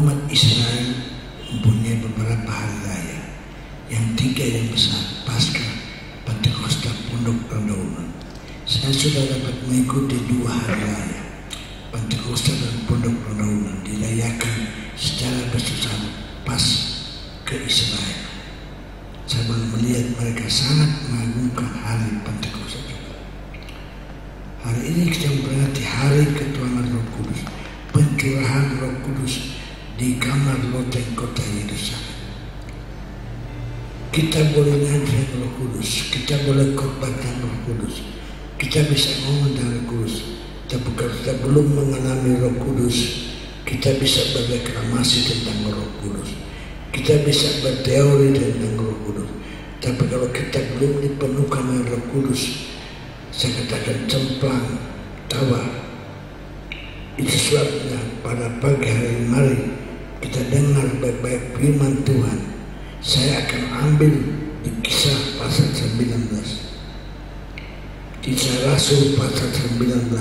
umat Israel mempunyai beberapa hari raya. Yang tiga yang besar, Paskah, Pentakosta, Pondok Pergaulan. Saya sudah dapat mengikuti 2 hari raya, Pentakosta dan Pondok Pergaulan, dirayakan secara besar pas ke Israel. Saya baru melihat mereka sangat mengagungkan hari Pentakosta juga. Hari ini kita memperingati hari ketuhanan Roh Kudus, pencurahan Roh Kudus di kamar loteng kota Yerusalem. Kita boleh nyanyikan Roh Kudus, kita boleh khotbahkan Roh Kudus, kita bisa ngomong dengan Roh Kudus. Tapi kalau kita belum mengalami Roh Kudus, kita bisa berreklamasi tentang Roh Kudus, kita bisa berteori tentang Roh Kudus. Tapi kalau kita belum dipenuhkan dengan Roh Kudus, saya katakan cemplang, tawa. Itu sebabnya pada pagi hari ini mari kita dengar baik-baik firman Tuhan. Saya akan ambil di Kisah pasal 19, Kisah Rasul pasal 19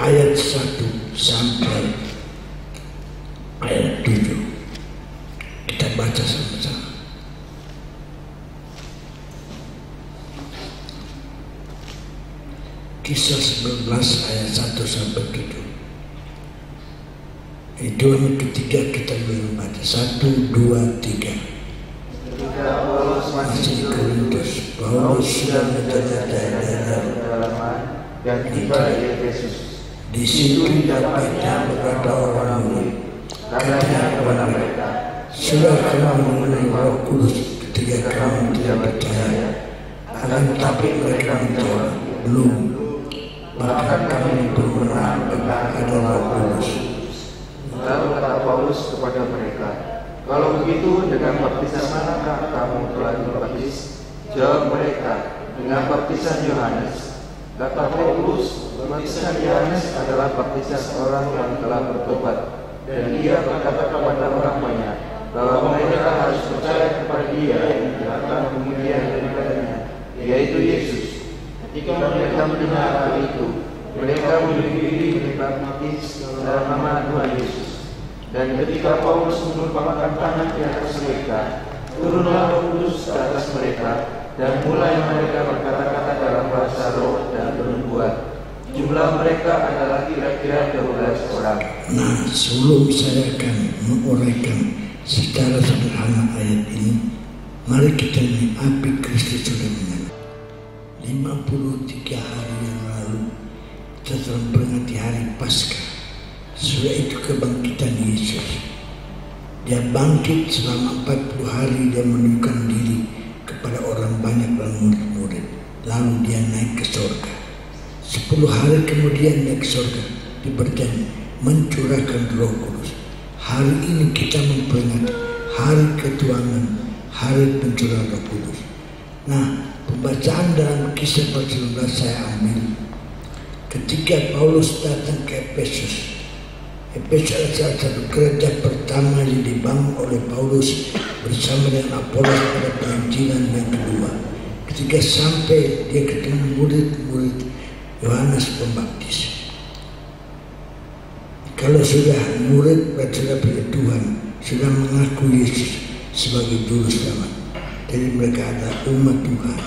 ayat 1 sampai ayat 7. Kita baca sama-sama. Kisah 19 ayat 1 sampai 7. Itu yang ketiga kita belum baca. 1, 2, 3. Ketika Paulus masih di Korintus, Paulus sudah menjelajah daerah dan tiba di Efesus. Di situ dapatnya beberapa orang murid. Katanya kepada mereka, sudah kamu mengenai Roh Kudus ketika kamu tidak percaya? Akan tetapi mereka menjawab, belum. Bahkan kami belum pernah ada Roh Kudus. Lalu kata Paulus kepada mereka, kalau begitu dengan baptisan manakah kamu telah dibaptis? Jawab mereka, dengan baptisan Yohanes. Kata Paulus, baptisan Yohanes adalah baptisan orang yang telah bertobat. Dan ia berkata kepada orang banyak bahwa mereka harus percaya kepada Dia yang datang kemudian daripadanya, yaitu Yesus. Ketika mereka mendengar hal itu, mereka berdiri dibaptis dalam nama Tuhan Yesus. Dan ketika Paulus menumpangkan tangan di atas mereka, turunlah Roh Kudus ke atas mereka, dan mulai mereka berkata-kata dalam bahasa roh dan bernubuat. Jumlah mereka adalah kira-kira 12 orang. Nah, sebelum saya akan menguraikan secara sederhana ayat ini, mari kita mengapi Kristus sudah menyala. 53 hari yang lalu kita telah memperingati hari Paskah. Sudah itu kebangkitan Yesus. Dia bangkit selama 40 hari, dia menunjukkan diri kepada orang banyak dan murid-murid. Lalu dia naik ke surga. 10 hari kemudian dia ke surga, diberjanji mencurahkan Roh Kudus. Hari ini kita memperingati hari ketuhanan, hari pencurahan Roh Kudus. Nah, pembacaan dalam Kisah pasal 19 saya ambil ketika Paulus datang ke Efesus. Efesus adalah salah satu gereja pertama yang dibangun oleh Paulus bersama dengan Apolos pada penginjilan yang kedua. Ketika sampai dia ketemu murid-murid Yohanes Pembaptis. Kalau sudah murid berarti sudah punya Tuhan, sudah mengaku Yesus sebagai juru selamat. Jadi mereka adalah umat Tuhan.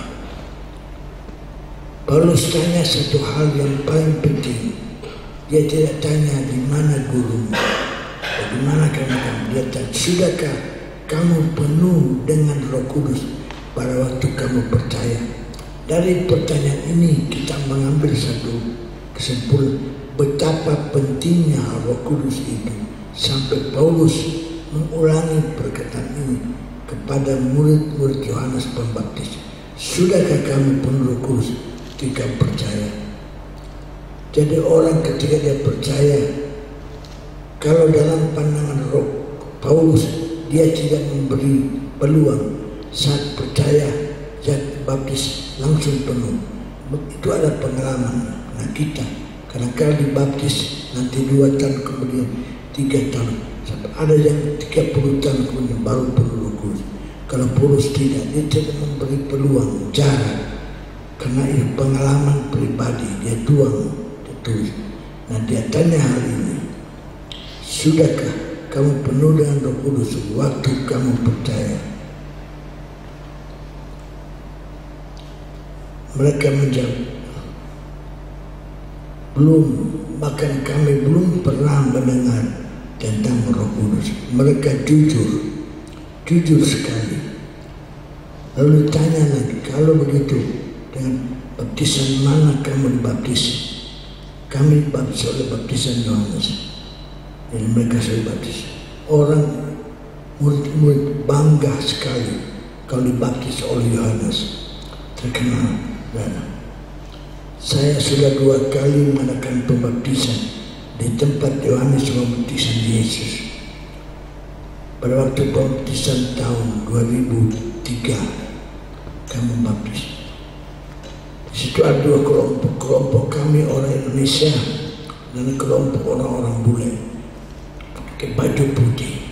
Paulus tanya satu hal yang paling penting. Dia tidak tanya di mana gurumu, bagaimana kamu. Dia tanya, sudahkah kamu penuh dengan Roh Kudus pada waktu kamu percaya? Dari pertanyaan ini kita mengambil satu kesimpulan betapa pentingnya Roh Kudus itu, sampai Paulus mengulangi perkataan ini kepada murid-murid Yohanes Pembaptis. Sudahkah kamu penuh Roh Kudus ketika percaya? Jadi orang ketika dia percaya, kalau dalam pandangan Roh Paulus, dia tidak memberi peluang. Saat percaya, saat baptis langsung penuh. Itu ada pengalaman. Nah kita kadang-kadang dibaptis, nanti 2 tahun kemudian, 3 tahun, sampai ada yang 30 tahun kemudian baru penuh Roh Kudus. Kalau Paulus tidak, dia tidak memberi peluang, jarak, karena ini pengalaman pribadi, dia tuang. Nah dia tanya hari ini, sudahkah kamu penuh dengan Roh Kudus waktu kamu percaya? Mereka menjawab, belum, bahkan kami belum pernah mendengar tentang Roh Kudus. Mereka jujur sekali. Lalu ditanya lagi, kalau begitu dengan baptisan mana kamu dibaptis? Kami dibaptis oleh baptisan Yohanes. Jadi mereka sudah baptis. Orang murid-murid bangga sekali kalau dibaptis oleh Yohanes. Terkenal. Dan saya sudah 2 kali mengadakan pembaptisan di tempat Yohanes membaptisan Yesus. Pada waktu pembaptisan tahun 2003 kami baptis. Di situ ada 2 kelompok kami orang Indonesia dan kelompok orang-orang bule pakai baju putih.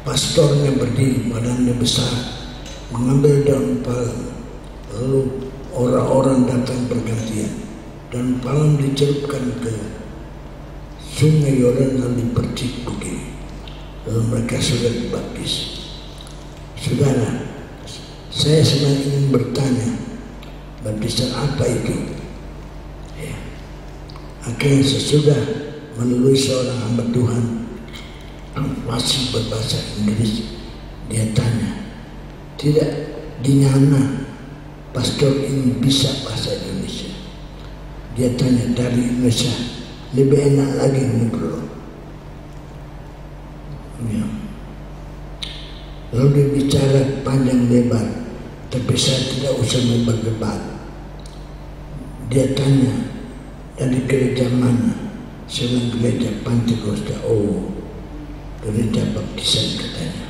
Pastornya berdiri, badannya besar, mengambil daun palem. Lalu orang-orang datang bergantian dan palem dicelupkan ke sungai Yordan lalu dipercik begini. Lalu mereka sudah dibaptis. Saudara, saya sebenarnya ingin bertanya, baptisan apa itu? Ya. Akhirnya sesudah melalui seorang hamba Tuhan masih berbahasa Inggris, dia tanya, tidak dinyana pastor ini bisa bahasa Indonesia. Dia tanya, dari Indonesia lebih enak lagi ngobrol. Ya. Lalu dia bicara panjang lebar, tapi saya tidak usah berdebat. Dia tanya, dari gereja mana? Saya bilang gereja Pantekosta. Oh, gereja baptisan katanya.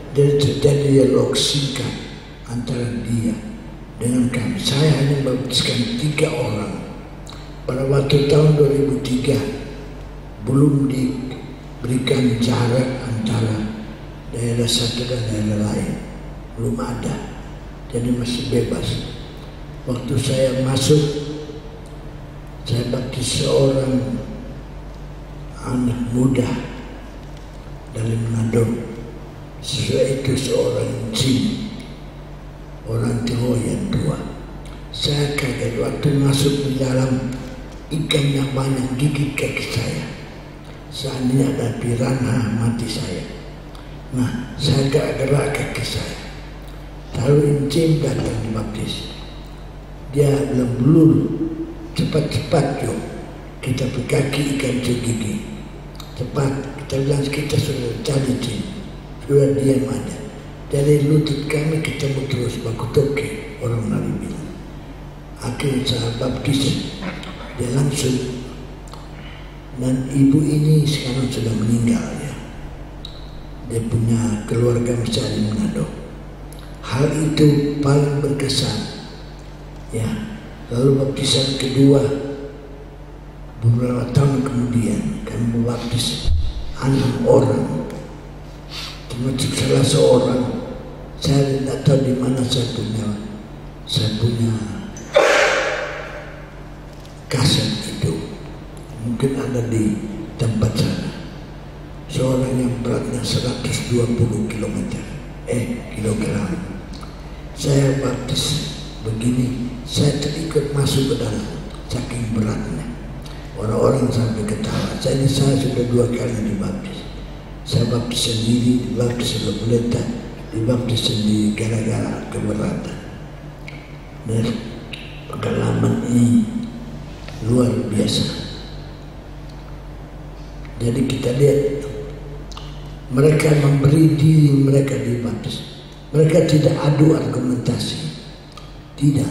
Jadi terjadi dialog singkat antara dia dengan kami. Saya hanya membaptiskan 3 orang. Pada waktu tahun 2003 belum diberikan jarak antara daerah satu dan daerah lain, belum ada, jadi masih bebas. Waktu saya masuk, saya baptis seorang anak muda dari Manado. Sesudah itu seorang jin, orang Tionghoa yang tua. Saya kaget waktu masuk di dalam, ikan yang banyak gigit kaki saya. Seandainya ada piranha mati saya. Nah, saya gerak kaki saya. Lalu jin datang dibaptis. Dia bilang, belum, cepat-cepat yuk, kita berkaki ikan gigi. Cepat, kita bilang kita sudah cari jin. Sudah diam aja. Dari lutut kami ketemu terus baku toke, orang Melayu bilang. Akhirnya saya baptis, dia langsung. Dan ibu ini sekarang sudah meninggal ya. Dia punya keluarga besar di Manado. Hal itu paling berkesan. Ya, lalu baptisan kedua beberapa tahun kemudian kami membaptis 6 orang. Termasuk salah seorang, saya tidak tahu di mana saya punya kaset itu. Mungkin ada di tempat sana. Seorang yang beratnya 120 kilogram. Saya baptis begini, saya terikut masuk ke dalam, saking beratnya. Orang-orang sampai ketawa. Saya sudah 2 kali dibaptis. Saya baptis sendiri, dibaptis oleh pendeta, dibaptis sendiri gara-gara keberatan. Dan pengalaman ini luar biasa. Jadi kita lihat, mereka memberi diri mereka dibaptis. Mereka tidak adu argumentasi. Tidak.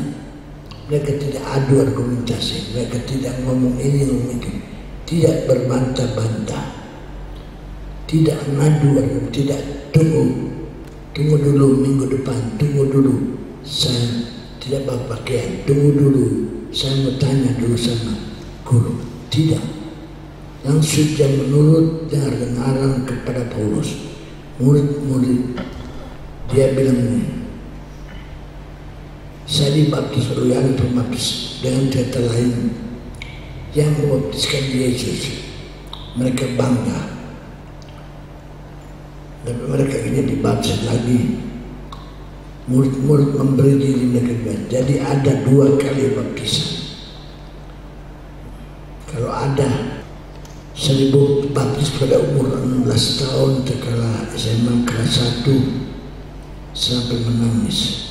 Mereka tidak adu argumentasi. Mereka tidak ngomong ini, ngomong itu. Tidak berbantah-bantah. Tidak mengadu, tidak tunggu dulu minggu depan, tunggu dulu saya tidak berpakaian, tunggu dulu saya mau tanya dulu sama guru. Tidak, langsung dia menurut dengar-dengaran kepada Paulus. Murid-murid dia bilang, saya dibaptis oleh Yohanes Pembaptis dengan cerita lain. yang membaptiskan Yesus. Mereka bangga, tapi mereka ini dibaptis lagi. Murid-murid memberi diri mereka. Jadi ada 2 kali baptisan. Kalau ada 1000 baptis pada umur 16 tahun terkala SMA kelas 1 sampai menangis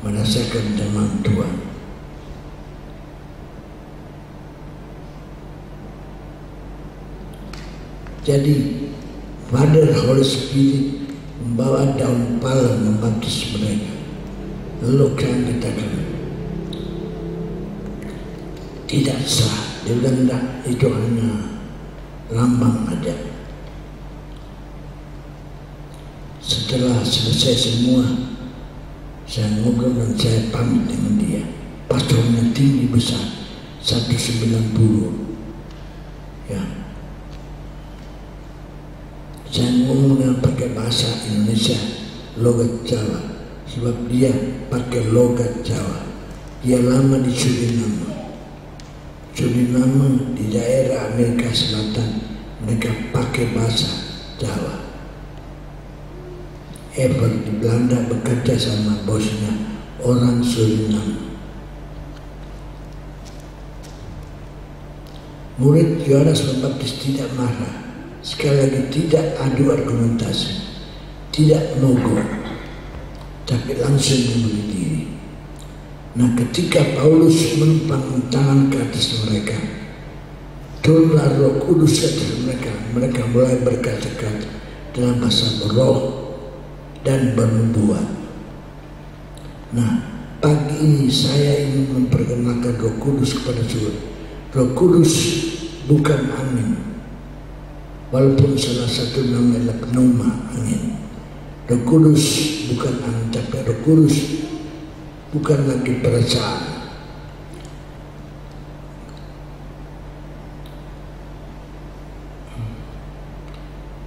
merasakan zaman Tuhan. Jadi Father Holy Spirit membawa daun palem membaptis mereka. Lalu kalian katakan tidak sah. Dia bilang enggak, itu hanya lambang aja. Setelah selesai semua, saya ngobrol dan saya pamit dengan dia. Pastornya tinggi besar, 190. Ya. Saya ngomong dengan pakai bahasa Indonesia, logat Jawa, sebab dia pakai logat Jawa. Dia lama di Suriname. Suriname di daerah Amerika Selatan, mereka pakai bahasa Jawa. Ever di Belanda bekerja sama bosnya orang Suriname. Murid Yohanes Pembaptis tidak marah. Sekali lagi tidak adu argumentasi, tidak no-go, tapi langsung membunuh diri. Nah, ketika Paulus menumpang tangan ke atas mereka, turunlah Roh Kudus ke atas mereka. Mereka mulai berkata-kata dalam bahasa roh dan bernubuat. Nah, pagi ini saya ingin memperkenalkan Roh Kudus kepada saudara. Roh Kudus bukan angin, walaupun salah satu namanya adalah pneuma, angin. Roh Kudus bukan angin, tapi Roh Kudus bukan lagi perasaan.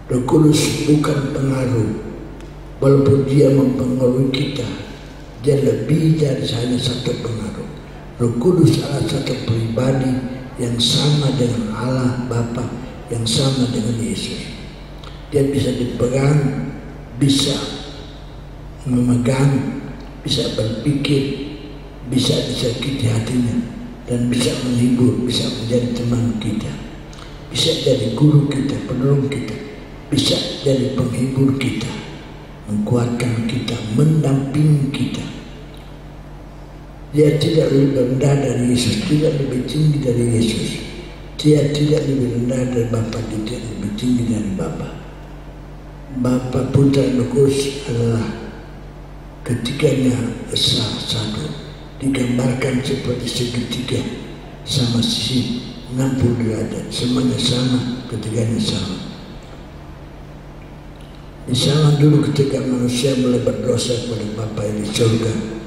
Roh Kudus bukan pengaruh, walaupun dia mempengaruhi kita, dia lebih dari hanya satu pengaruh. Roh Kudus adalah satu pribadi yang sama dengan Allah Bapa, yang sama dengan Yesus. Dia bisa dipegang, bisa memegang, bisa berpikir, bisa disakiti hatinya, dan bisa menghibur, bisa menjadi teman kita, bisa jadi guru kita, penolong kita, bisa jadi penghibur kita, menguatkan kita, mendampingi kita. Dia tidak lebih rendah dari Yesus, tidak lebih tinggi dari Yesus. Dia tidak lebih rendah dari Bapa, dia tidak lebih tinggi dari Bapa. Bapa, Putra, Roh Kudus adalah ketiganya esa satu, digambarkan seperti segitiga sama sisi 60 derajat, semuanya sama, ketiganya sama. Di zaman dulu ketika manusia mulai berdosa kepada Bapa yang di surga,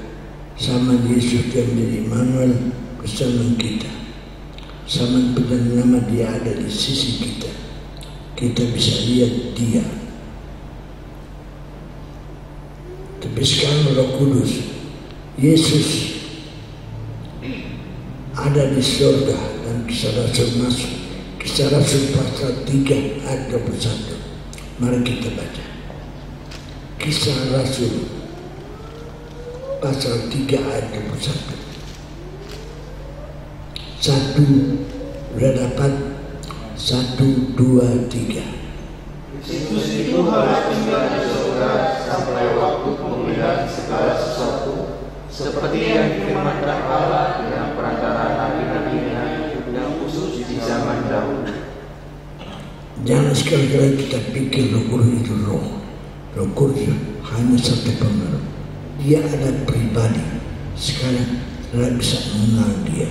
sama Yesus yang menjadi Immanuel bersama kita. Sama dengan nama dia ada di sisi kita, kita bisa lihat dia. Tapi sekarang Roh Kudus, Yesus ada di surga, dan Kisah Rasul masuk, Kisah Rasul pasal 3 ayat 21. Mari kita baca Kisah Rasul pasal 3 ayat 21. Satu, udah dapat? 1, 2, 3. Kristus itu harus tinggal di surga sampai waktu pemulihan segala sesuatu, seperti yang difirmankan Allah dengan perantara nabi-nabinya yang khusus di zaman dahulu. Jangan sekali-kali kita pikir Roh Kudus itu roh. Roh Kudus hanya satu pengaruh. Dia ada pribadi. Sekarang kita bisa mengenal dia.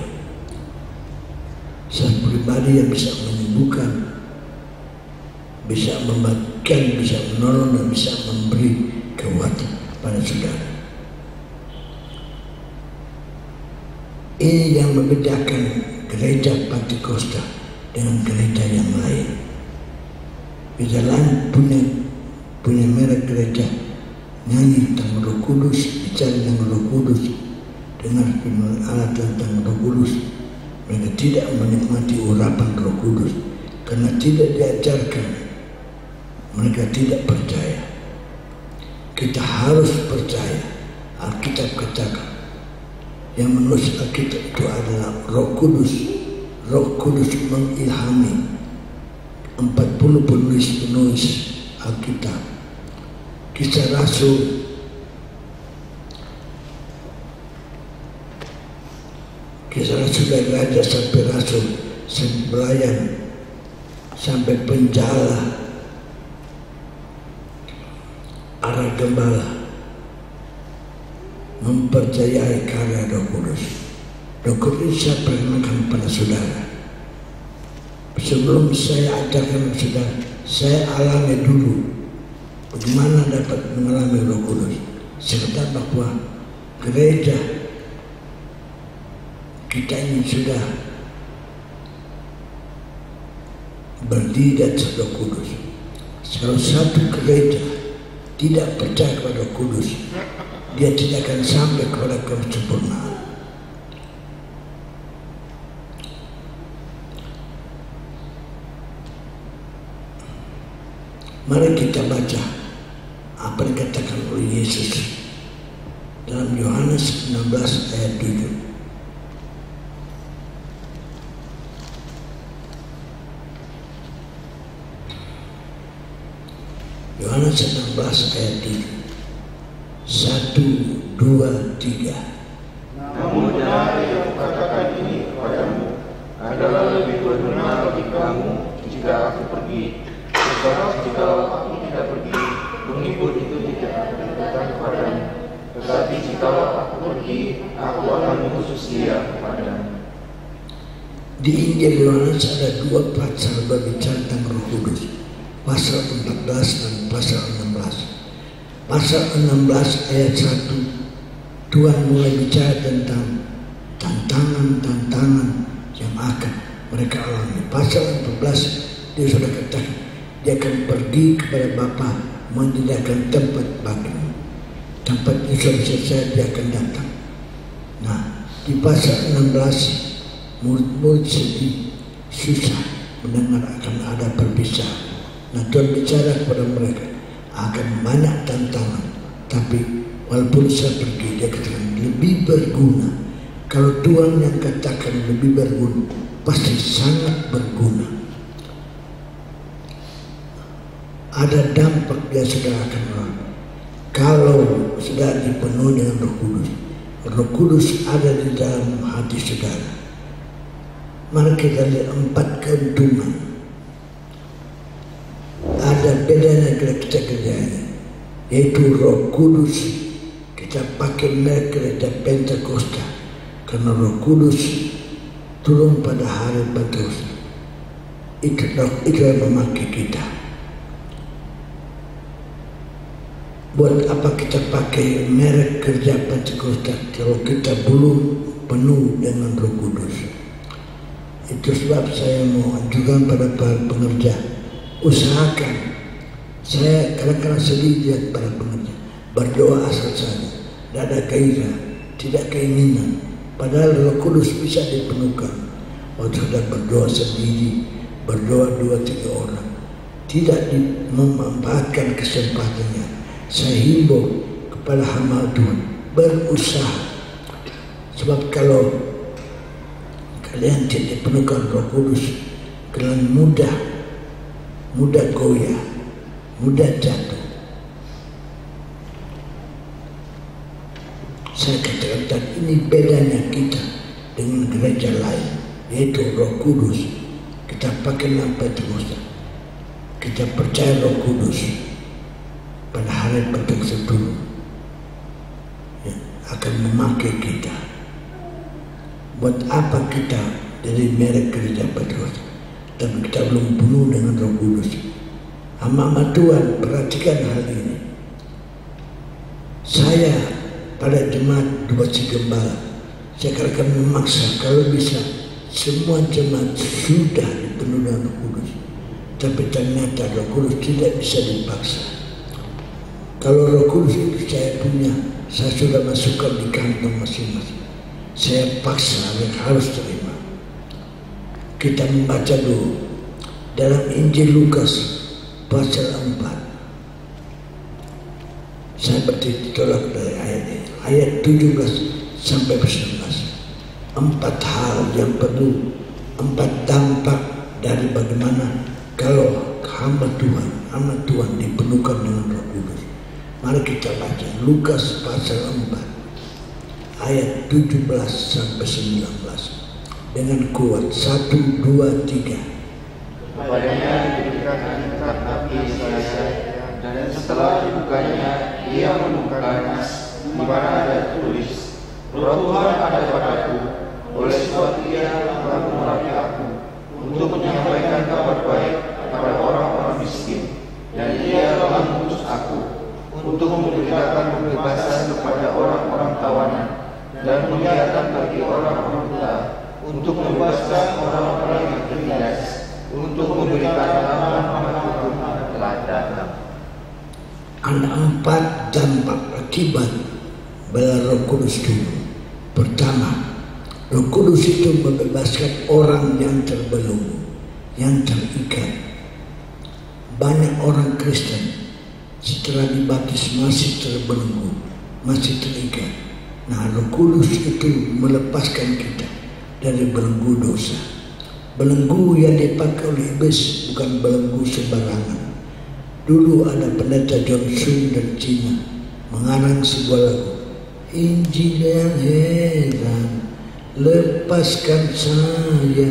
Satu pribadi yang bisa menyembuhkan, bisa membagikan, bisa menolong, dan bisa memberi kekuatan pada saudara. Ini yang membedakan gereja Pentakosta dengan gereja yang lain. Gereja lain punya merek gereja, nyanyi tentang Roh Kudus, bicara tentang Roh Kudus, dengar firman Allah tentang Roh Kudus, Mereka tidak menikmati urapan Roh Kudus karena tidak diajarkan. Mereka tidak percaya. Kita harus percaya. Alkitab katakan yang menulis Alkitab itu adalah Roh Kudus. Roh Kudus mengilhami 40 penulis Alkitab. Kisah Rasul dari raja sampai rasul, sampai pelayan, sampai penjala, arah gembala mempercayai karya Roh Kudus. Roh Kudus saya perkenalkan pada saudara. Sebelum saya ajarkan saudara, saya alami dulu bagaimana dapat mengalami Roh Kudus. Saya kata bahwa gereja kita ini sudah berdiri di atas Roh Kudus. Kalau satu gereja tidak percaya kepada Roh Kudus, dia tidak akan sampai kepada kesempurnaan. Mari kita baca apa yang dikatakan oleh Yesus dalam Yohanes 16 ayat 7. Yohanes 16 ayat 7. 1, 2, 3. Namun jangan yang kukatakan ini kepadamu adalah lebih berguna bagi kamu jika aku pergi. Sebab jika aku tidak pergi, penghibur itu tidak akan datang kepadamu. Tetapi jika aku pergi, aku akan mengutus dia kepadamu. Di Injil Yohanes ada 2 pasal berbicara tentang Roh Kudus. Pasal 14 dan pasal 16. Pasal 16 ayat 1, Tuhan mulai bicara tentang tantangan-tantangan yang akan mereka alami. Pasal 14 dia sudah katakan dia akan pergi kepada Bapa menyediakan tempat bagimu. Tempatnya sudah selesai, dia akan datang. Nah, di pasal 16 murid-murid sedih, susah mendengar akan ada perpisahan. Nah, Tuhan bicara kepada mereka akan banyak tantangan, tapi walaupun saya pergi, dia katakan lebih berguna. Kalau Tuhan yang katakan lebih berguna, pasti sangat berguna. Ada dampak dia sudah akan melakukan. Kalau sudah dipenuhi dengan Roh Kudus, Roh Kudus ada di dalam hati saudara. Mari kita lihat 4 keuntungan. Ada bedanya kita kerjanya, yaitu Roh Kudus kita pakai merek gereja Pentakosta karena Roh Kudus turun pada hari Pentekosta. Itu yang memakai kita. Buat apa kita pakai merek kerja Pentakosta kalau kita belum penuh dengan Roh Kudus? Itu sebab saya mau ajukan pada para pengerja, usahakan. Saya kadang-kadang sedih lihat para pengerja berdoa asal saja, tidak ada gairah, tidak keinginan. Padahal Roh Kudus bisa dipenuhkan. Waktu sudah berdoa sendiri, berdoa 2-3 orang, tidak memanfaatkan kesempatannya. Saya himbau kepada hamba Tuhan, berusaha. Sebab kalau kalian tidak dipenuhkan Roh Kudus, kalian mudah goyah, mudah jatuh. Saya katakan ini bedanya kita dengan gereja lain, yaitu Roh Kudus. Kita pakai lampu Pentekosta, kita percaya Roh Kudus pada hari Pentekosta turun, ya, akan memakai kita. Buat apa kita dari merek gereja Pentekosta, tapi kita belum penuh dengan Roh Kudus? Hamba Tuhan, perhatikan hal ini. Saya pada jemaat 2 Gembala, saya akan memaksa kalau bisa semua jemaat sudah dipenuhi dengan Roh Kudus. Tapi ternyata Roh Kudus tidak bisa dipaksa. Kalau Roh Kudus itu saya punya, saya sudah masukkan di kantong masing-masing. Saya paksa yang harus terima. Kita membaca dulu dalam Injil Lukas pasal 4. Saya bertolak dari ayat ini, ayat 17 sampai 19. 4 hal yang perlu, 4 dampak dari bagaimana kalau hamba Tuhan dipenuhkan dengan Roh Kudus. Mari kita baca Lukas pasal 4 ayat 17 sampai 19 dengan kuat. 1, 2, 3. Kepadanya diberikan kitab Nabi Yesaya, dan setelah dibukanya ia menemukan di mana ada tulis, Roh Tuhan ada padaku, oleh sebab ia telah mengurapi aku untuk menyampaikan kabar baik kepada orang-orang miskin, dan ia telah mengutus aku untuk memberitakan pembebasan kepada orang-orang tawanan dan penglihatan bagi orang-orang buta, untuk membebaskan orang-orang yang tertindas, untuk memberikan aman hukum telah datang. Ada 4 dampak akibat bela Roh Kudus dulu. Pertama, Roh Kudus itu membebaskan orang yang terbelenggu, yang terikat. Banyak orang Kristen setelah dibaptis masih terbelenggu, masih terikat. Nah, Roh Kudus itu melepaskan kita dari belenggu dosa. Belenggu yang dipakai oleh iblis bukan belenggu sembarangan. Dulu ada pendeta John Sung dari Cina mengarang sebuah lagu, Injil yang heran, lepaskan saya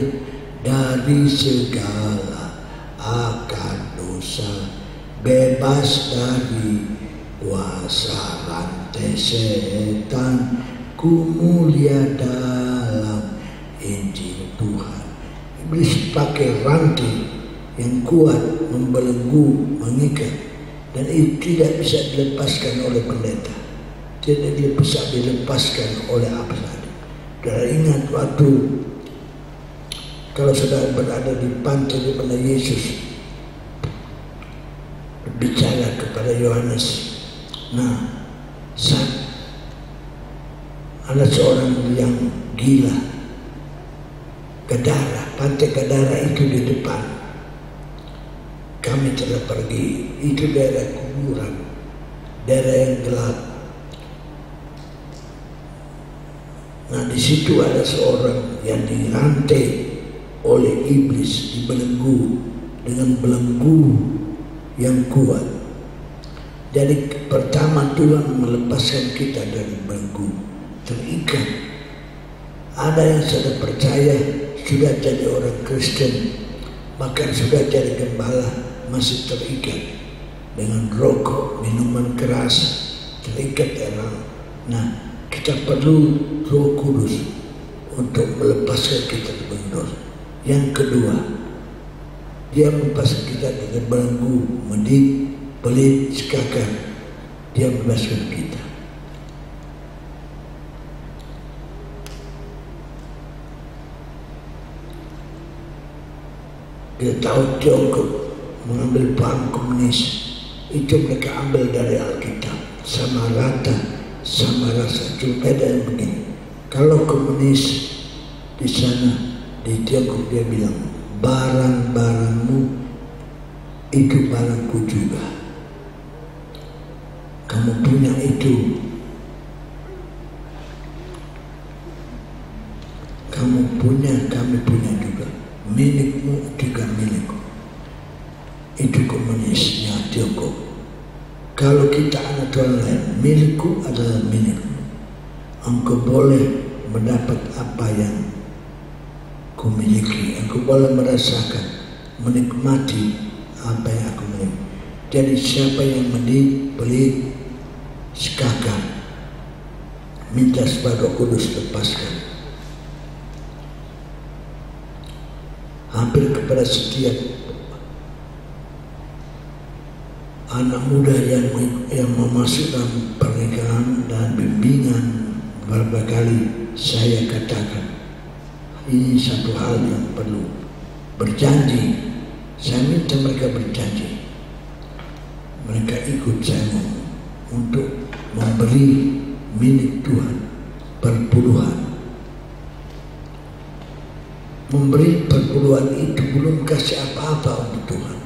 dari segala akar dosa, bebas dari kuasa rantai setan, ku mulia dalam Injil Tuhan. Iblis pakai rantai yang kuat, membelenggu, mengikat, dan itu tidak bisa dilepaskan oleh pendeta, tidak bisa dilepaskan oleh apa saja. Saudara ingat waktu kalau saudara berada di pantai di mana Yesus berbicara kepada Yohanes. Nah, saat ada seorang yang gila, Gadara, pantai Gadara itu di depan. Kami telah pergi, itu daerah kuburan, daerah yang gelap. Nah, di situ ada seorang yang dirantai oleh iblis, dibelenggu dengan belenggu yang kuat. Jadi pertama Tuhan melepaskan kita dari belenggu, terikat. Ada yang sudah percaya, sudah jadi orang Kristen, bahkan sudah jadi gembala, masih terikat dengan rokok, minuman keras, terikat dalam. Nah, kita perlu Roh Kudus untuk melepaskan kita dari dosa. Yang kedua, dia melepaskan kita dari belenggu, mendik, pelit, sekakar. Dia membebaskan kita. Kita tahu Tiongkok mengambil paham komunis, itu mereka ambil dari Alkitab, sama rata, sama rasa. Cuma beda yang begini. Kalau komunis di sana di Tiongkok dia bilang, barang-barangmu itu barangku juga. Kamu punya itu, kamu punya, kami punya juga. Milikmu juga milikku. Itu komunisnya Tiongkok. Kalau kita anak Tuhan lain, milikku adalah milikmu. Engkau boleh mendapat apa yang ku miliki. Engkau boleh merasakan, menikmati apa yang aku miliki. Jadi siapa yang mendik, pelit, sekakar, minta supaya Roh Kudus lepaskan. Hampir kepada setiap anak muda yang memasuk dalam pernikahan dan bimbingan, beberapa kali saya katakan ini satu hal yang perlu berjanji. Saya minta mereka berjanji, mereka ikut saya untuk memberi milik Tuhan perpuluhan. memberi perpuluhan itu belum kasih apa-apa untuk Tuhan.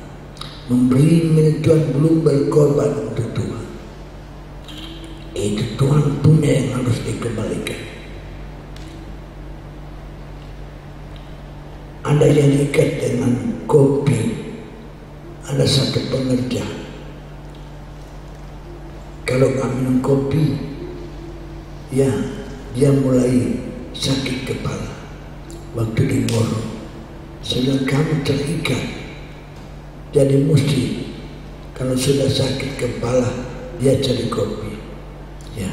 Memberi milik Tuhan belum berkorban untuk Tuhan. Itu Tuhan punya yang harus dikembalikan. Ada yang diikat dengan kopi. Ada satu pengerja, kalau nggak minum kopi, ya dia mulai sakit kepala. Waktu di Moro, sedang kamu terikat, jadi mesti kalau sudah sakit kepala dia cari kopi, ya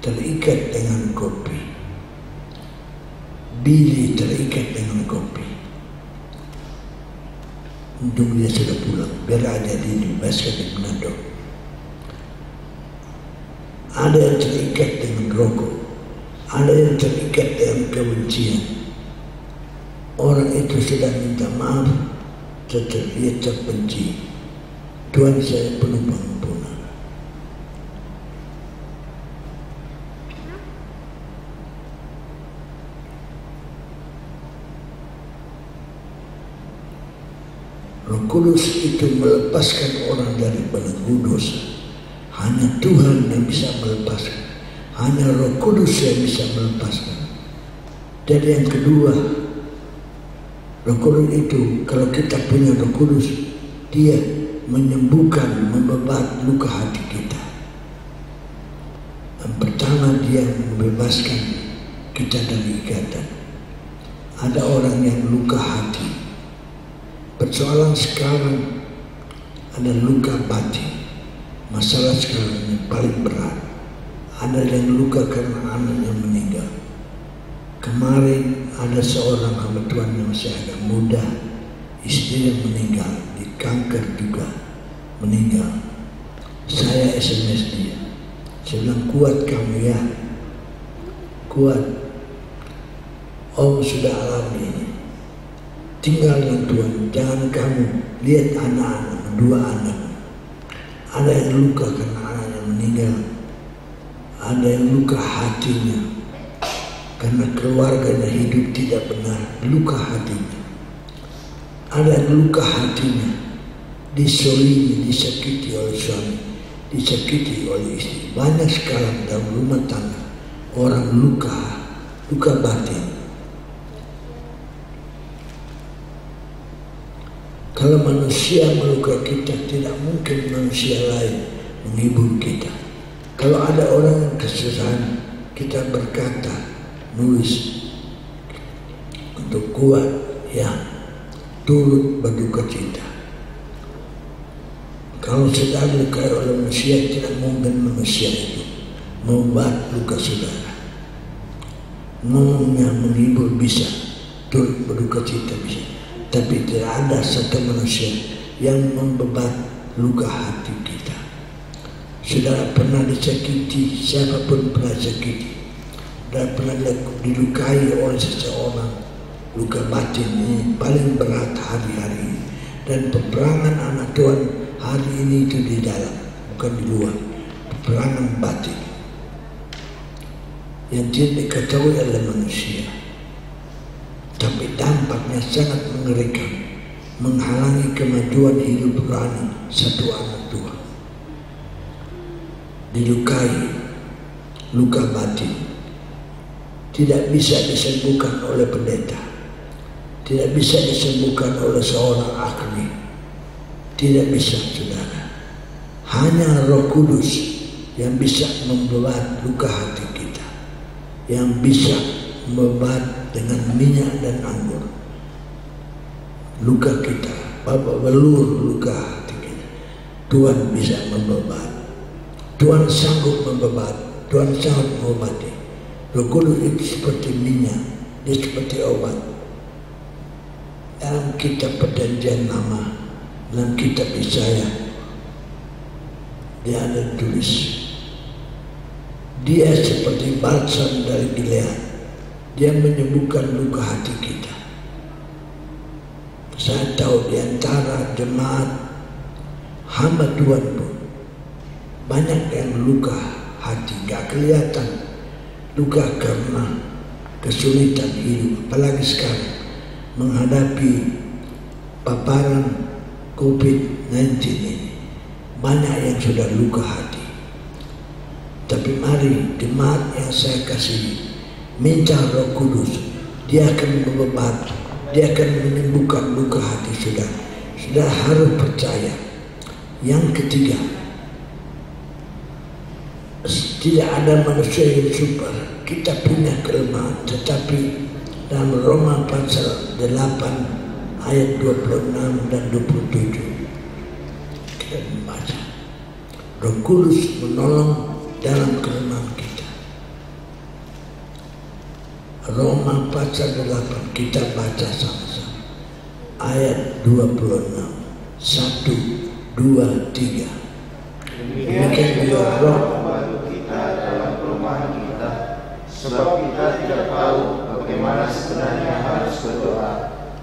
terikat dengan kopi. Billy terikat dengan kopi. Untung dia sudah pulang, biar aja dibebaskan di Manado. Ada yang terikat dengan rokok, ada yang terikat dengan kebencian. Orang itu sudah minta maaf, tetap dia terbenci. Tuhan, saya penuh pengampunan. Roh Kudus itu melepaskan orang dari belenggu dosa. Hanya Tuhan yang bisa melepaskan. Hanya Roh Kudus yang bisa melepaskan. Dan yang kedua, Roh Kudus itu, kalau kita punya Roh Kudus, dia menyembuhkan, membebat luka hati kita. Yang pertama, dia membebaskan kita dari ikatan. Ada orang yang luka hati. Persoalan sekarang ada luka batin. Masalah sekarang yang paling berat. Ada yang luka karena anaknya meninggal. Kemarin ada seorang hamba Tuhan yang masih agak muda, istrinya meninggal, di kanker juga meninggal. Saya SMS dia, saya bilang, kuat kamu ya, kuat. Om sudah alami ini, tinggal dengan Tuhan. Jangan kamu lihat anak-anak, dua anak. Ada yang luka karena anaknya meninggal, ada yang luka hatinya karena keluarganya hidup tidak benar, luka hatinya. Ada yang luka hatinya, disolimi, disakiti oleh suami, disakiti oleh istri. Banyak sekarang dalam rumah tangga orang luka batin. Kalau manusia melukai kita, tidak mungkin manusia lain menghibur kita. Kalau ada orang yang kesusahan, kita berkata, nulis untuk kuat, ya, turut berduka cita. Kalau sudah dilukai oleh manusia, tidak mungkin manusia itu membuat luka saudara. Ngomongnya menghibur bisa, turut berduka cita bisa, tapi tidak ada satu manusia yang membebat luka hati kita. Saudara pernah disakiti, siapapun pernah disakiti, dan pernah dilukai oleh seseorang. Luka batin ini paling berat hari-hari ini. Dan peperangan anak Tuhan hari ini itu di dalam, bukan di luar. Peperangan batin yang tidak diketahui oleh manusia, tapi dampaknya sangat mengerikan, menghalangi kemajuan hidup rohani satu anak Tuhan. Dilukai, luka batin tidak bisa disembuhkan oleh pendeta, tidak bisa disembuhkan oleh seorang ahli, tidak bisa, saudara. Hanya Roh Kudus yang bisa membebat luka hati kita, yang bisa membebat dengan minyak dan anggur luka kita, belur luka hati kita. Tuhan bisa membebat, Tuhan sanggup membebat, Tuhan sanggup mengobati. Roh Kudus itu seperti minyak, dia seperti obat. Dalam kitab Perjanjian Lama, dalam kitab Yesaya, dia ada tulis, dia seperti balsam dari Gilead, dia menyembuhkan luka hati kita. Saya tahu di antara jemaat hamba Tuhan pun banyak yang luka hati, gak kelihatan. Luka karena kesulitan hidup, apalagi sekarang menghadapi paparan COVID-19 ini. Banyak yang sudah luka hati. Tapi mari jemaat yang saya kasih, minta Roh Kudus, dia akan membantu, dia akan menyembuhkan luka hati saudara. Saudara harus percaya. Yang ketiga, tidak ada manusia yang super. Kita punya kelemahan, tetapi dalam Roma pasal 8 ayat 26 dan 27 kita membaca, Roh Kudus menolong dalam kelemahan kita. Roma pasal 8 kita baca sama-sama. Ayat 26, 1, 2, 3. Demikian juga Roh membantu kita dalam kelemahan kita, sebab kita tidak tahu bagaimana sebenarnya harus berdoa.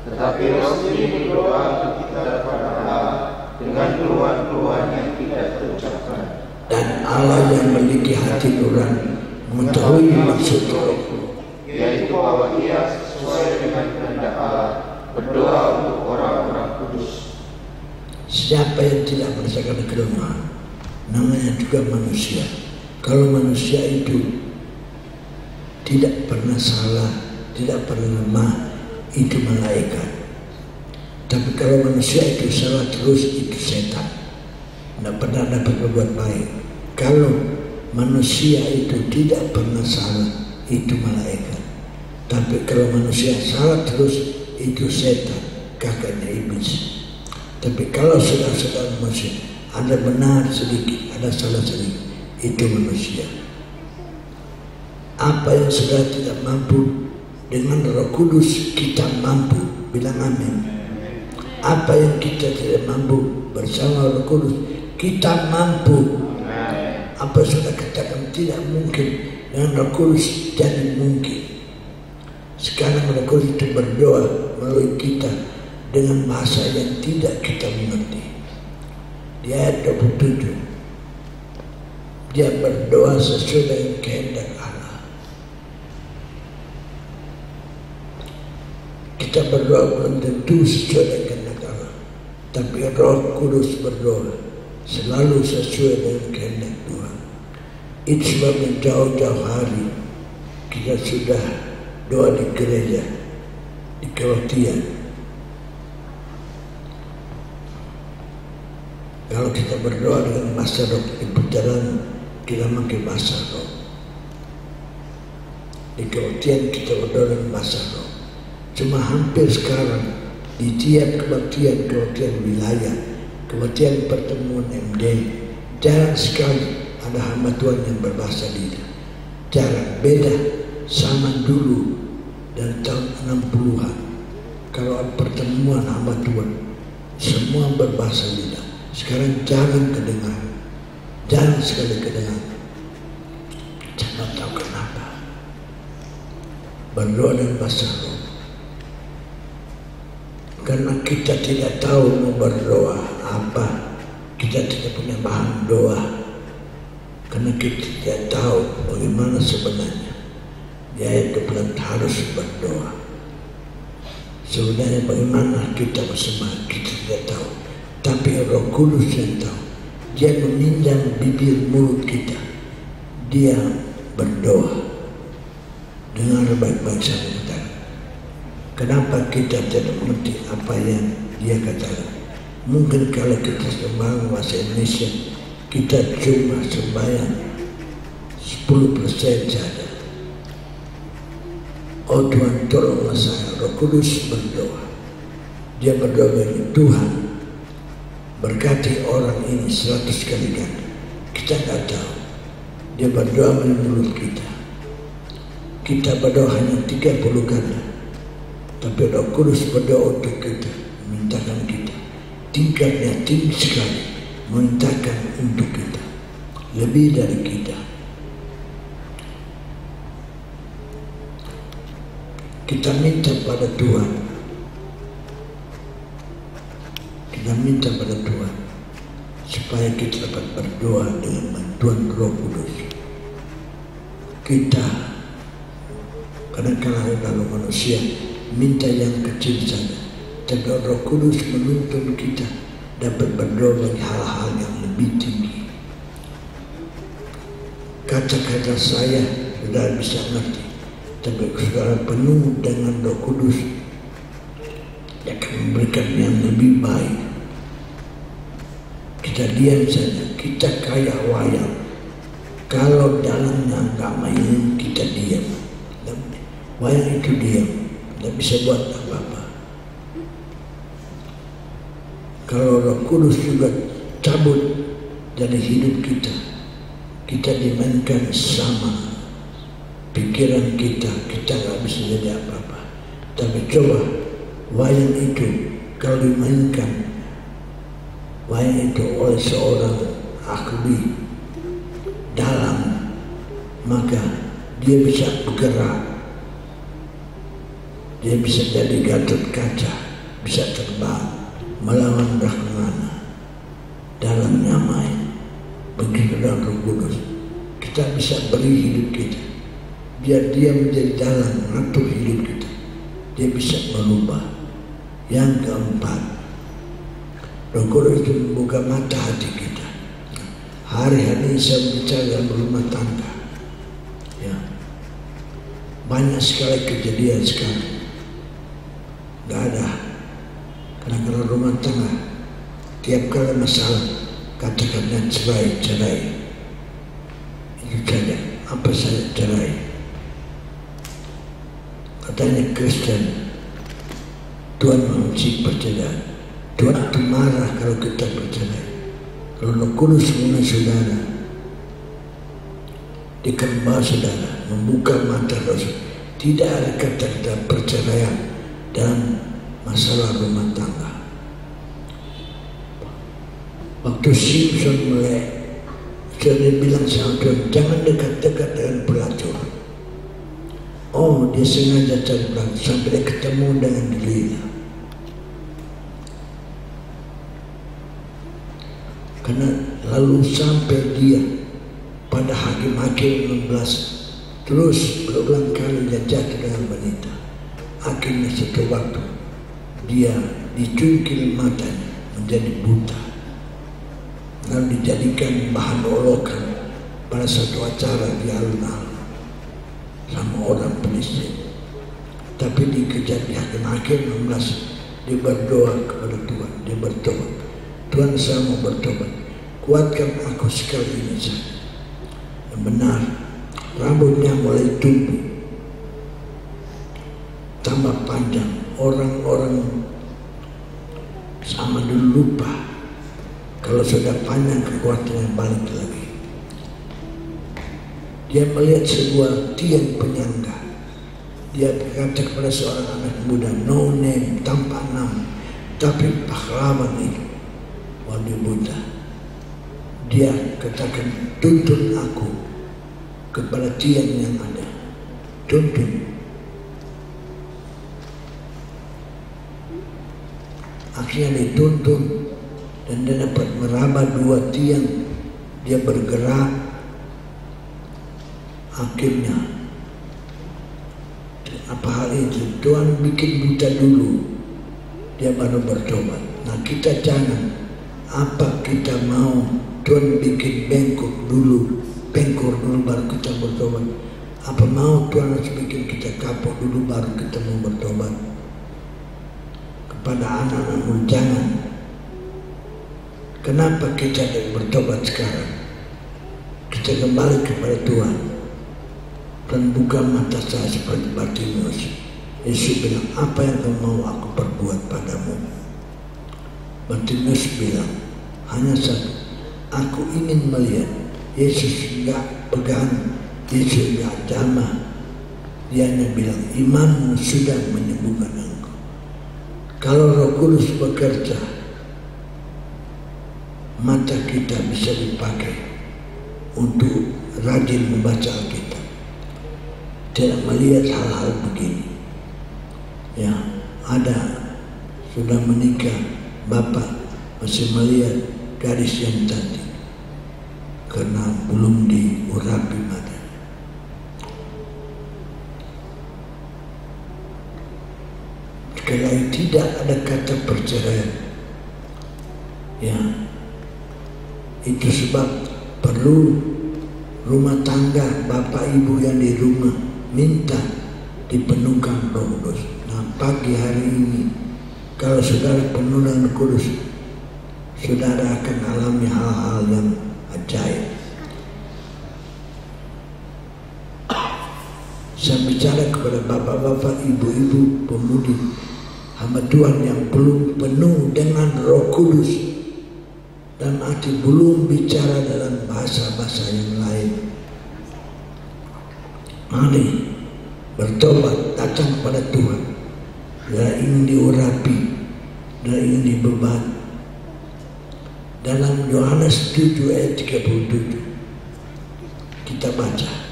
Tetapi Roh sendiri berdoa untuk kita kepada Allah dengan keluhan-keluhan yang tidak terucapkan. Dan Allah yang memiliki hati nurani mengetahui maksud Roh, yaitu bahwa Ia sesuai dengan kehendak Allah berdoa untuk orang-orang kudus. siapa yang tidak merasakan kelemahan, namanya juga manusia. Kalau manusia itu tidak pernah salah, tidak pernah lemah, itu malaikat. Tapi kalau manusia itu salah terus, itu setan. Tidak pernah dapat berbuat baik. Kalau manusia itu tidak pernah salah, itu malaikat. Tapi kalau manusia salah terus, itu setan, kakaknya iblis. Tapi kalau saudara-saudara manusia ada benar sedikit, ada salah sedikit, itu manusia. Apa yang saudara tidak mampu, dengan Roh Kudus kita mampu. Bilang amin. Apa yang kita tidak mampu, bersama Roh Kudus kita mampu. Apa sudah katakan tidak mungkin, dengan Roh Kudus jadi mungkin. Sekarang Roh Kudus itu berdoa melalui kita dengan bahasa yang tidak kita mengerti. Di ayat 27 dia berdoa sesuai dengan kehendak Allah. Kita berdoa belum tentu sesuai dengan kehendak Allah, tapi Roh Kudus berdoa selalu sesuai dengan kehendak Tuhan. Itu sebabnya jauh-jauh hari kita sudah doa di gereja, di kebaktian. Kalau kita berdoa dengan bahasa roh di perjalanan, kita pakai bahasa roh. Di kebaktian kita berdoa dengan bahasa roh. Cuma hampir sekarang di tiap kebaktian wilayah, kebaktian pertemuan MD, jarang sekali ada hamba Tuhan yang berbahasa lidah. Jarang, beda sama dulu dari tahun 60-an. Kalau pertemuan hamba Tuhan semua berbahasa lidah. Sekarang jarang kedengar, jarang sekali kedengar. Jangan tahu kenapa. Berdoa dengan bahasa roh. Karena kita tidak tahu mau berdoa apa, kita tidak punya bahan doa. Karena kita tidak tahu bagaimana sebenarnya. Di ayat 12 harus berdoa. Sebenarnya bagaimana kita bersemangat, kita tidak tahu. Tapi Roh Kudus yang tahu. Dia meminjam bibir mulut kita. Dia berdoa. Dengar baik-baik saya katakan. Kenapa kita tidak mengerti apa yang dia katakan? Mungkin kalau kita sembahyang bahasa Indonesia, kita cuma sembahyang 10% saja. Oh Tuhan, tolonglah saya. Roh Kudus berdoa. Dia berdoa bagi Tuhan, berkati orang ini 100 kali ganda. Kita tidak tahu. Dia berdoa melalui mulut kita. Kita berdoa hanya 30 ganda. Tapi Roh Kudus berdoa untuk kita, memintakan kita. Tingkatnya tinggi sekali, memintakan untuk kita. Lebih dari kita. Kita minta pada Tuhan. Kita minta pada Tuhan supaya kita dapat berdoa dengan bantuan Roh Kudus. Kita kadang-kadang kalau manusia minta yang kecil saja. Tapi Roh Kudus menuntun kita dapat berdoa bagi hal-hal yang lebih tinggi. Kata-kata saya saudara bisa ngerti, tapi saudara penuh dengan Roh Kudus, dia akan memberikan yang lebih baik. Kita diam saja, kita kayak wayang. Kalau dalamnya nggak main, kita diam. Wayang itu diam, tidak bisa buat apa-apa. Kalau Roh Kudus juga cabut dari hidup kita, kita dimainkan sama pikiran kita nggak bisa jadi apa-apa. Tapi coba wayang itu kalau dimainkan wayang itu oleh seorang ahli dalam, maka dia bisa bergerak, dia bisa jadi Gatot Kaca, bisa terbang melawan Rahmana. Dalamnya main. Begitu dalam Roh Kudus kita bisa beri hidup kita, biar dia menjadi dalam ngatur hidup kita. Dia bisa merubah. Yang keempat, Roh Kudus itu membuka mata hati kita. Hari-hari saya bicara dalam rumah tangga, ya, banyak sekali kejadian sekarang nggak ada. Karena kalau rumah tangga tiap kali masalah katakanlah cerai, itu saja. Apa saja cerai. Katanya Kristen, Tuhan menguji perceraian. Tuhan itu marah kalau kita bercerai. Kalau Roh Kudus mengenai saudara, dikembang saudara, membuka mata dosa. Tidak ada kata-kata perceraian dan masalah rumah tangga. Waktu Simpson mulai, saya bilang sama Tuhan, jangan dekat-dekat dengan pelacur. Oh, dia sengaja cari pelacur sampai dia ketemu dengan Delilah. Karena lalu sampai dia pada Hakim-Hakim 16 terus berulang kali dia jatuh dengan wanita. Akhirnya satu waktu dia dicungkil matanya menjadi buta, lalu dijadikan bahan olokan pada satu acara di alun-alun sama orang Filistin. Tapi dikejar di Hakim-Hakim 16, dia berdoa kepada Tuhan, dia bertobat. Tuhan, saya mau bertobat, kuatkan aku sekali ini saja. Dan benar, rambutnya mulai tumbuh, tambah panjang. Orang-orang sama dulu lupa kalau sudah panjang kekuatannya balik lagi. Dia melihat sebuah tiang penyangga. Dia berkata kepada seorang anak muda, no name, tanpa nama, tapi pahlawan itu. Wali Buddha, dia katakan, tuntun aku kepada tiang yang ada, tuntun. Akhirnya dituntun dan dia dapat meraba dua tiang. Dia bergerak. Akhirnya apa hal itu? Tuhan bikin buta dulu, dia baru bertobat. Nah, kita jangan. Apa kita mau Tuhan bikin bengkok dulu, bengkok dulu baru kita bertobat? Apa mau Tuhan harus bikin kita kapok dulu baru kita mau bertobat? Kepada anak-anak, jangan. Kenapa kita tidak bertobat sekarang? Kita kembali kepada Tuhan dan buka mata saya seperti Bartimeus. Yesus bilang, apa yang kau mau aku perbuat padamu? Bartimeus bilang, hanya satu, aku ingin melihat. Yesus enggak pegang, Yesus enggak jamah. Dia hanya bilang, imanmu sudah menyembuhkan engkau. Kalau Roh Kudus bekerja, mata kita bisa dipakai untuk rajin membaca Alkitab, tidak melihat hal-hal begini. Ya, ada sudah menikah, bapak masih melihat gadis yang cantik karena belum diurapi matanya. Sekali tidak ada kata perceraian. Ya, itu sebab perlu rumah tangga bapak ibu yang di rumah minta dipenuhkan Roh Kudus. Nah, pagi hari ini kalau saudara penuh dengan Roh Kudus, saudara akan alami hal-hal yang ajaib. Saya bicara kepada bapak-bapak, ibu-ibu, pemudi, hamba Tuhan yang belum penuh dengan Roh Kudus dan arti belum bicara dalam bahasa-bahasa yang lain. Mari bertobat, datang kepada Tuhan. Dia ingin diurapi, dia ingin dibeban. Dalam Yohanes 7 ayat 37 kita baca,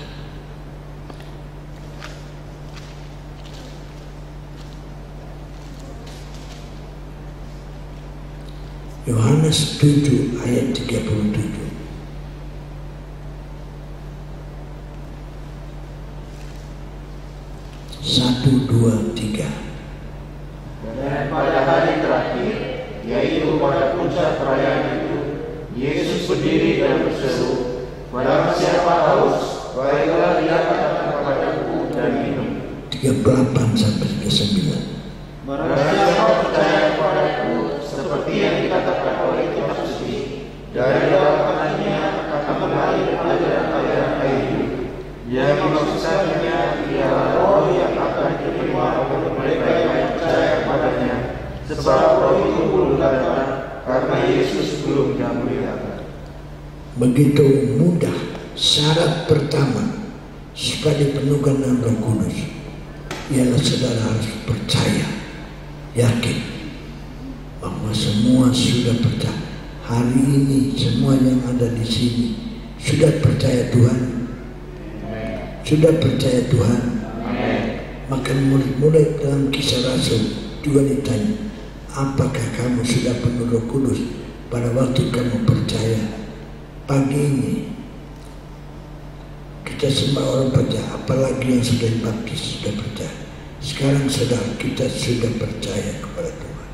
Yohanes 7 ayat 37. Satu, dua, tiga. Dan pada hari terakhir, yaitu pada puncak perayaan itu, Yesus berdiri dan berseru, "Barang siapa haus, baiklah ia datang kepadaku dan minum." 38 sampai 39. Barang siapa percaya kepadaku, seperti yang dikatakan oleh Kitab Suci, dari dalam hatinya akan mengalir aliran air hidup. Yang dimaksudkannya ialah Roh yang akan diterima oleh mereka yang percaya kepadanya, sebab Roh itu belum datang karena Yesus belum datang. Begitu mudah. Syarat pertama supaya dipenuhkan dengan Roh Kudus ialah saudara harus percaya, yakin bahwa semua sudah percaya. Hari ini semua yang ada di sini sudah percaya Tuhan. Sudah percaya Tuhan. Maka mulai dalam Kisah Rasul juga ditanya, apakah kamu sudah penuh Roh Kudus pada waktu kamu percaya? Pagi ini kita sembah orang percaya, apalagi yang sudah dibaptis sudah percaya. Sekarang saudara, kita sudah percaya kepada Tuhan.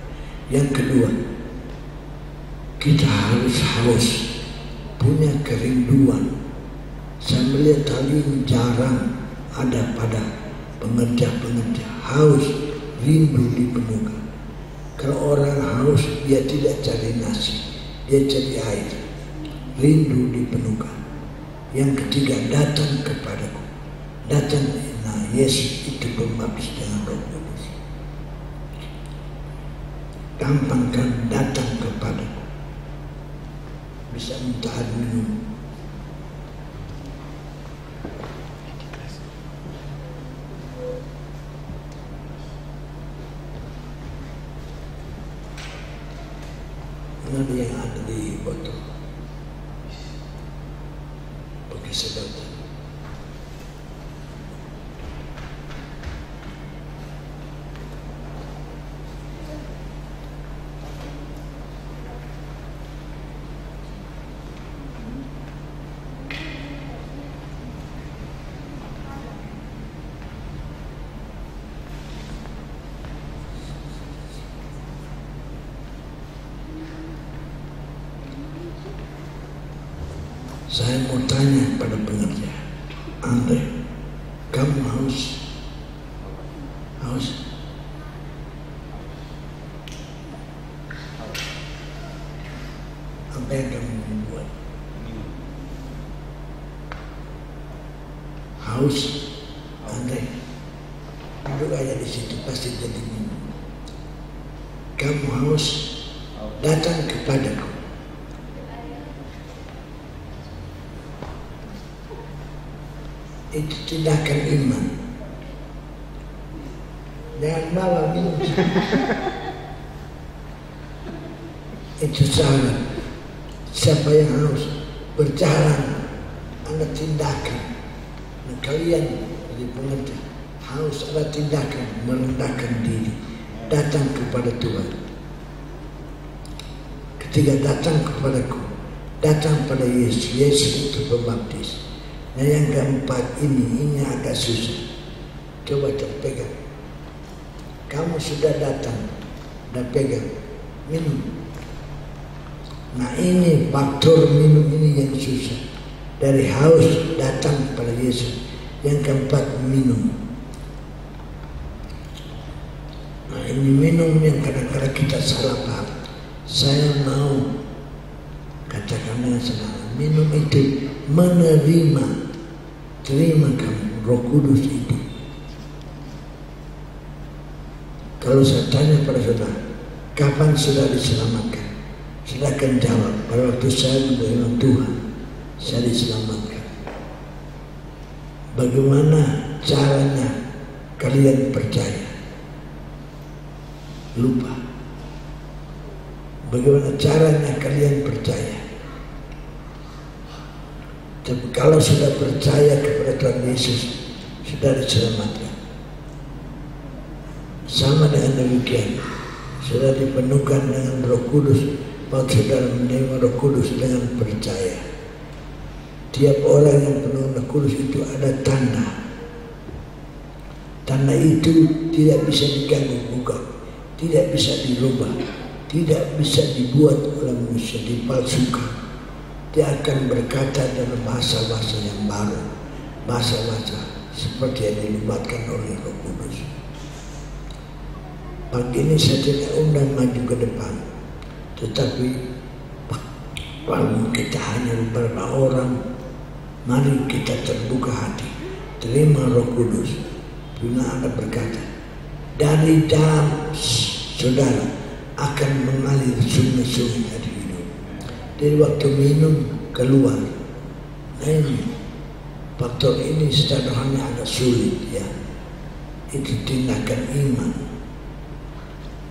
Yang kedua, kita harus haus, punya kerinduan. Saya melihat hal ini jarang ada pada pengerja-pengerja. Haus, rindu dipenuhkan. Kalau orang haus, dia tidak cari nasi, dia cari air. Rindu dipenuhkan. Yang ketiga, datang kepadaku. Datang, nah Yesus itu pembaptis dengan Roh Kudus. Gampangkan datang kepadaku. Bisa minta air minum. Ada yang ada di botol pakai sedotan. Saya mau tanya pada pengerja, Andre, kamu haus? Haus? Apa yang kamu buat? Haus? Andre, duduk aja di situ, pasti jadi minum. Kamu haus? Datang kepadaku. Itu tindakan iman. Jangan bawa minum. Itu syarat. Siapa yang harus berjalan, ada tindakan. Nah, kalian jadi pengerti, harus ada tindakan, merendahkan diri, datang kepada Tuhan. Ketiga, datang kepadaku, datang pada Yesus. Yesus itu pembaptis. Nah, yang keempat ini agak susah. Coba terpegang. kamu sudah datang, dan pegang, minum. Nah ini faktor minum ini yang susah. Dari haus datang kepada Yesus. Yang keempat, minum. Nah ini minum yang kadang-kadang kita salah paham. Saya mau katakan dengan senang, minum itu menerima, terima kamu Roh Kudus itu. Kalau saya tanya pada saudara, kapan sudah diselamatkan? Silakan jawab. Pada waktu saya menerima Tuhan, saya diselamatkan. Bagaimana caranya kalian percaya? Lupa. Bagaimana caranya kalian percaya? Tapi kalau sudah percaya kepada Tuhan Yesus, sudah diselamatkan. Sama dengan demikian, sudah dipenuhkan dengan Roh Kudus. Kalau saudara menerima Roh Kudus dengan percaya, tiap orang yang penuh Roh Kudus itu ada tanda. Tanda itu tidak bisa diganggu-gugat, tidak bisa dirubah, tidak bisa dibuat oleh manusia, dipalsukan. Dia akan berkata dalam bahasa-bahasa yang baru, bahasa-bahasa seperti yang dilibatkan oleh Roh Kudus. Pagi ini saya tidak undang maju ke depan, tetapi kalau kita hanya beberapa orang, mari kita terbuka hati, terima Roh Kudus. Bila Anda berkata, dari dalam saudara akan mengalir sungai-sungai dari hidup. Dari waktu minum keluar. Nah ini faktor ini sederhana agak sulit ya. Itu tindakan iman.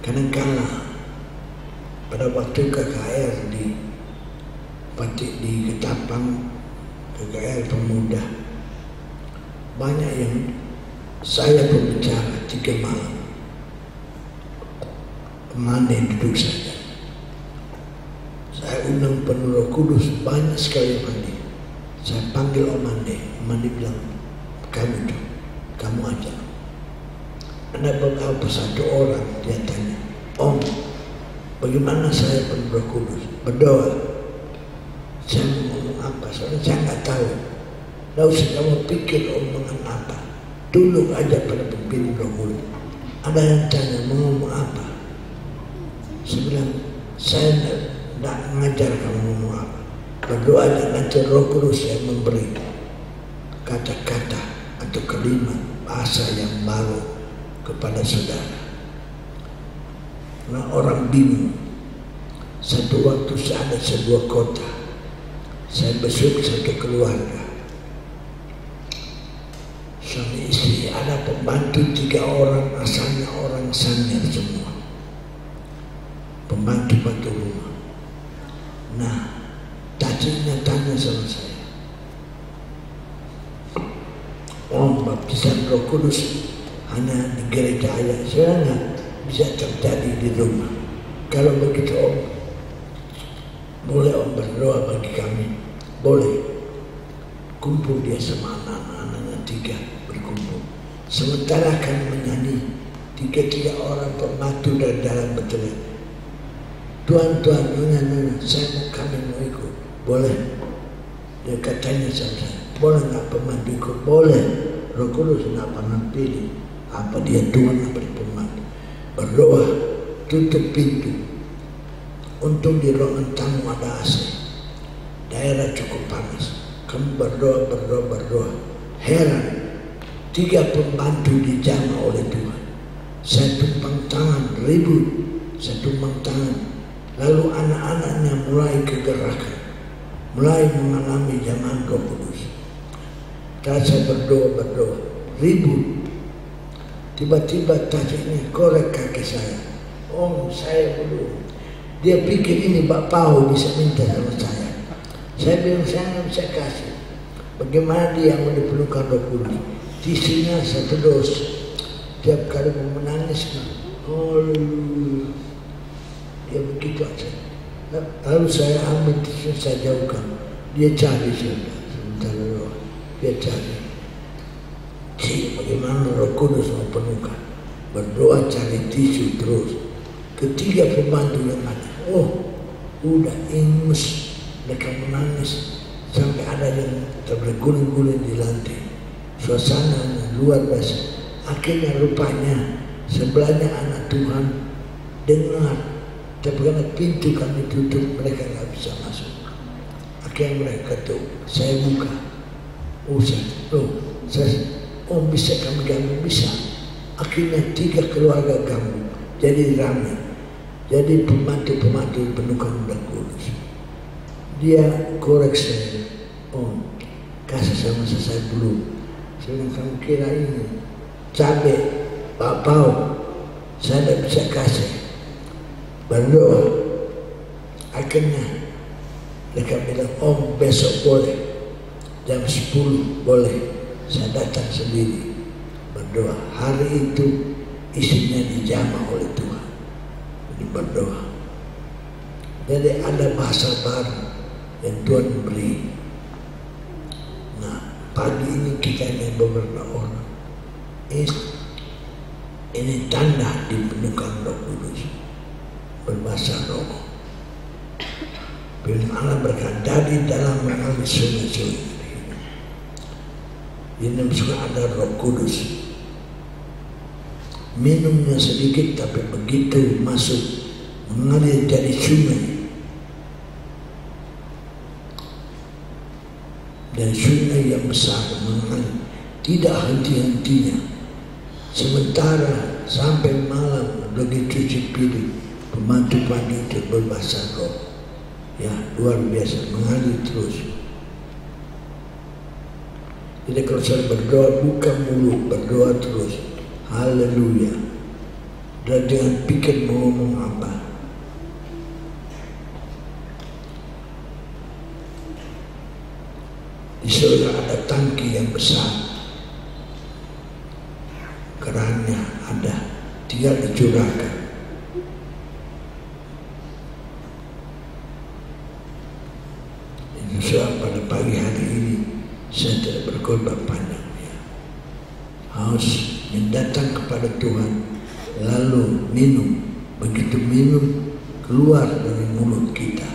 Kadang-kadang pada waktu KKR di Ketapang, KKR Pemuda, banyak yang saya berbicara 3 malam. Mandi duduk saja. Saya undang penuh Roh Kudus, banyak sekali mandi. Saya panggil Om Mandi. Mandi bilang, kamu aja. Anda berapa satu orang, dia tanya, Om, bagaimana saya penuh Roh Kudus? Berdoa. Saya mau ngomong apa? Soalnya saya nggak tahu. Tidak usah kamu pikir omongan apa. Tunduk aja pada pimpinan Roh Kudus. Ada yang tanya, mau ngomong apa? Saya bilang, saya tidak mengajar kamu ngomong apa. Berdoa aja, nanti Roh Kudus yang memberi kata-kata atau kalimat bahasa yang baru kepada saudara. Nah orang bingung. Satu waktu saya ada sebuah kota, saya besuk satu keluarga, suami istri, ada pembantu 3 orang, asalnya orang Sanyar semua, pembantu-bantu rumah. Nah cacingnya tanya sama saya, Om, baptisan Roh Kudus hanya di gereja aja, saya nggak bisa terjadi di rumah. Kalau begitu Om, boleh Om berdoa bagi kami? Boleh. Kumpul dia sama anak-anaknya 3 berkumpul. Sementara akan menyanyi 3 orang pembantu dari dalam betul. Tuan, nyonya, kami mau ikut. Boleh. Dia katanya sama saya, boleh nggak pembantu ikut? Boleh. Roh Kudus nggak pernah pilih apa dia Tuhan apa dia pembantu. Berdoa, tutup pintu. Untung di ruangan tamu ada AC. Daerah cukup panas. Kamu berdoa. Heran, 3 pembantu dijamah oleh Tuhan. Saya tumpang tangan, ribut. Saya tumpang tangan. Lalu anak-anaknya mulai kegerakan, mulai mengalami zaman Roh Kudus. Saya berdoa, ribut. Tiba-tiba tajuknya korek kaki saya. Om, saya belum. Dia pikir ini Pak Pau bisa minta sama saya. Saya bilang saya nggak bisa kasih. Bagaimana dia mau diperlukan Roh Kudus? Tisunya 1 dos. Tiap kali mau menangis, dia begitu aja. Lalu saya ambil tisu, saya jauhkan. Dia cari sudah. Sebentar dia cari. Bagaimana Roh Kudus mau penuhkan? berdoa cari tisu terus. Ketiga pembantu yang ada, udah ingus, mereka menangis sampai ada yang terguling-guling di lantai. Suasananya luar biasa. Akhirnya rupanya sebelahnya anak Tuhan dengar, tapi karena pintu kami tutup, mereka nggak bisa masuk. Akhirnya mereka tuh, saya buka, bisa kami ganggu, bisa. Akhirnya 3 keluarga ganggu, jadi ramai. Jadi pembantu penuhkan Roh Kudus. Dia koreksi, kasih sama saya belum. Saya kamu kira ini cabai, bapau, saya tidak bisa kasih. Berdoa. Akhirnya mereka bilang, besok boleh, jam 10 boleh, saya datang sendiri berdoa. Hari itu isinya dijamah oleh Tuhan, jadi berdoa. Jadi ada bahasa baru yang Tuhan beri. Nah, pagi ini kita ingin beberapa orang, ini tanda dipenuhkan Roh Kudus, berbahasa roh. Firman Allah berkata, dari dalam mengalir sungai-sungai minum suka ada Roh Kudus. Minumnya sedikit tapi begitu masuk mengalir jadi sungai. Dan sungai yang besar mengalir tidak henti-hentinya. Sementara sampai malam begitu cuci piring, pembantu pagi itu berbahasa roh. Ya, luar biasa, mengalir terus. Jadi kalau saya berdoa, buka mulut, berdoa terus. Haleluya. Dan jangan pikir mau ngomong apa. Di sana ada tangki yang besar. Kerannya ada, tinggal dicurahkan. Pada pagi hari ini saya tidak berkhotbah panjang, ya. Harus mendatang kepada Tuhan, lalu minum. Begitu minum, keluar dari mulut kita.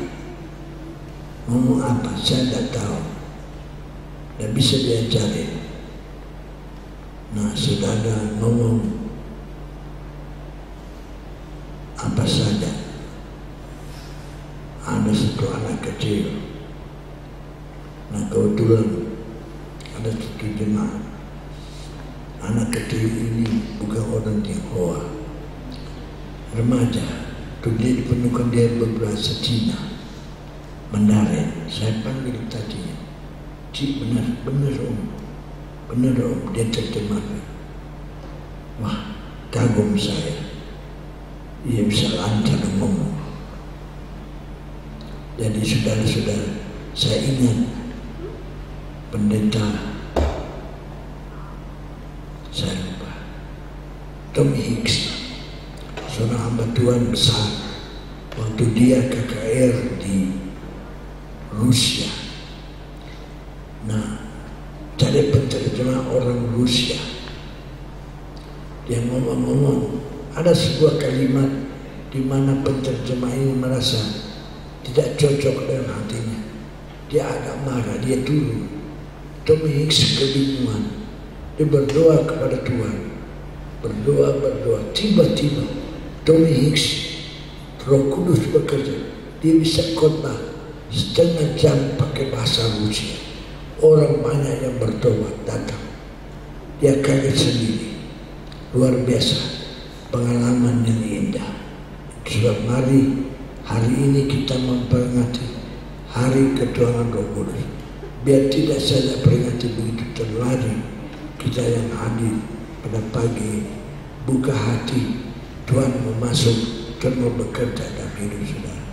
Ngomong apa? Saya tidak tahu. Tidak bisa diajarin. Nah, saudara ngomong apa saja. Ada satu anak kecil. Nah, kebetulan ada satu jemaat. Anak kecil ini bukan orang Tionghoa, remaja. Tuh dia dipenuhkan, dia berbahasa Cina, Mandarin. Saya panggil tadinya, Cik, benar om, dia terjemahkan. Wah, kagum saya. Ia bisa lancar ngomong. Jadi saudara-saudara, saya ingat pendeta, saya lupa, Tommy Hicks, seorang hamba Tuhan besar. Waktu dia KKR di Rusia. Nah, jadi penterjemah orang Rusia. Dia ngomong-ngomong, ada sebuah kalimat di mana penterjemah ini merasa tidak cocok dengan hatinya. Dia agak marah, dia turun. Tommy Hicks kebingungan. Dia berdoa kepada Tuhan. Berdoa. Tiba-tiba Tommy Hicks, Roh Kudus bekerja. Dia bisa khotbah setengah jam pakai bahasa Rusia. Orang banyak yang bertobat datang. Dia kaget sendiri. Luar biasa. Pengalaman yang indah. Sebab mari hari ini kita memperingati Hari Ketuhanan Roh Kudus. Biar tidak saja peringati begitu terlari, kita yang hadir pada pagi buka hati, Tuhan mau masuk, Tuhan mau bekerja dalam hidup saudara.